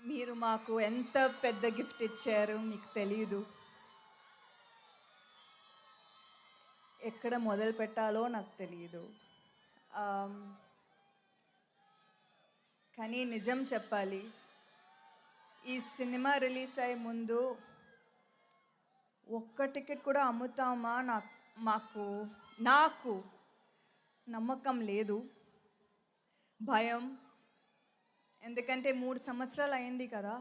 మీరు మాకు ఎంత పెద్ద గిఫ్ట్ ఇచ్చారు మీకు తెలీదు. ఎక్కడ మొదలు పెట్టాలో నాకు తెలీదు. ఆహ్, కానీ నిజం చెప్పాలి. ఈ సినిమా రిలీజ్ అయ్యే ముందు ఒక్క టికెట్ కూడా అమ్ముతామా నాకు నమ్మకం లేదు. భయం. ఎందుకంటే 3 సంవత్సరాలు అయింది కదా!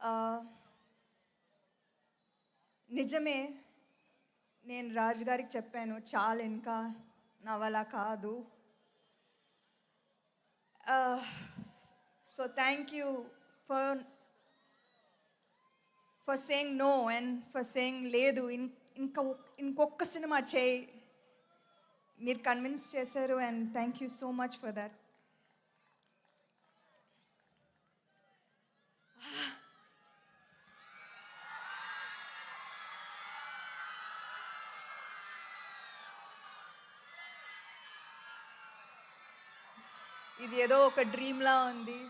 ఆహ్, నిజమే. నేను రాజు గారికి చెప్పాను. చాలు ఇంకా నా వల్ల కాదు. So thank you for saying no and for saying లేదు ఇంకొక్క సినిమా చేయి. మీరు కన్విన్స్ చేశారు and thank you so much for that. ఇది ఏదో ఒక డ్రీమ్లా ఉంది.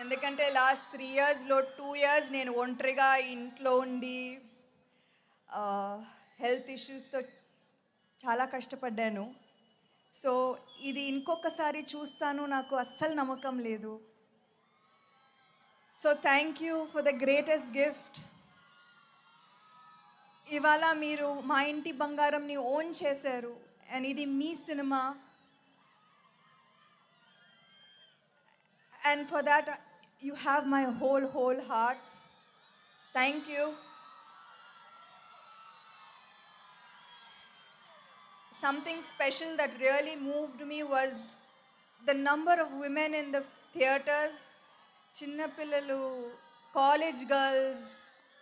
ఎందుకంటే లాస్ట్ 3 ఇయర్స్లో 2 ఇయర్స్ నేను ఒంటరిగా ఇంట్లో ఉండి హెల్త్ ఇష్యూస్తో చాలా కష్టపడ్డాను. సో ఇది ఇంకొకసారి చూస్తాను నాకు అస్సలు నమ్మకం లేదు. So thank you for the greatest gift. ఇవాళ మీరు మా ఇంటి బంగారంని ఓన్ చేశారు అండ్ ఇది మీ cinema. And for that, you have my whole heart. Thank you. Something special that really moved me was the number of women in the theaters. Chinna pillalu, college girls,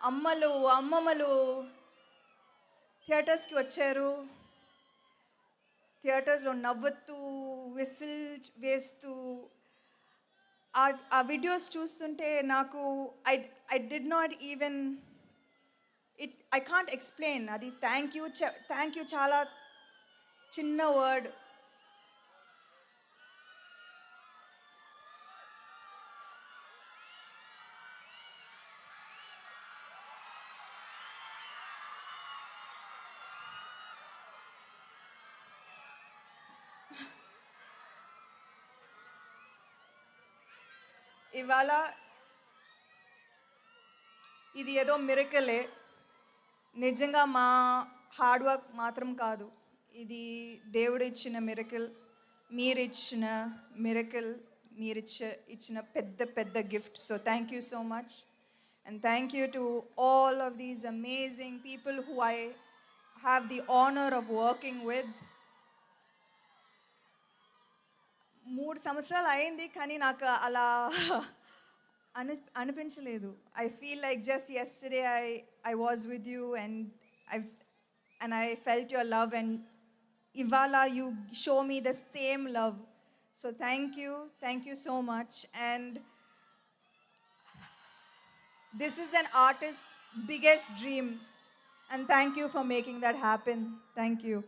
ammalu, ammamalu theaters ki vacharu. Theaters lo navvattu, whistle vestu ఆ videos చూస్తుంటే నాకు I did not even I can't explain. అది thank you చాలా చిన్న word. ఇవాళ ఇది ఏదో మిరకలే. నిజంగా మా హార్డ్ వర్క్ మాత్రం కాదు. ఇది దేవుడు ఇచ్చిన మిరకల్, మీరిచ్చిన మిరకల్, ఇచ్చిన పెద్ద gift. So thank you so much and thank you to all of these amazing people who I have the honour of working with. 3 సంవత్సరాలు అయింది కానీ నాకు అలా అనిపించలేదు. I feel like just yesterday I was with you and I felt your love and ఇవాళ you show me the same love. So thank you so much and this is an artist biggest dream and thank you for making that happen. Thank you.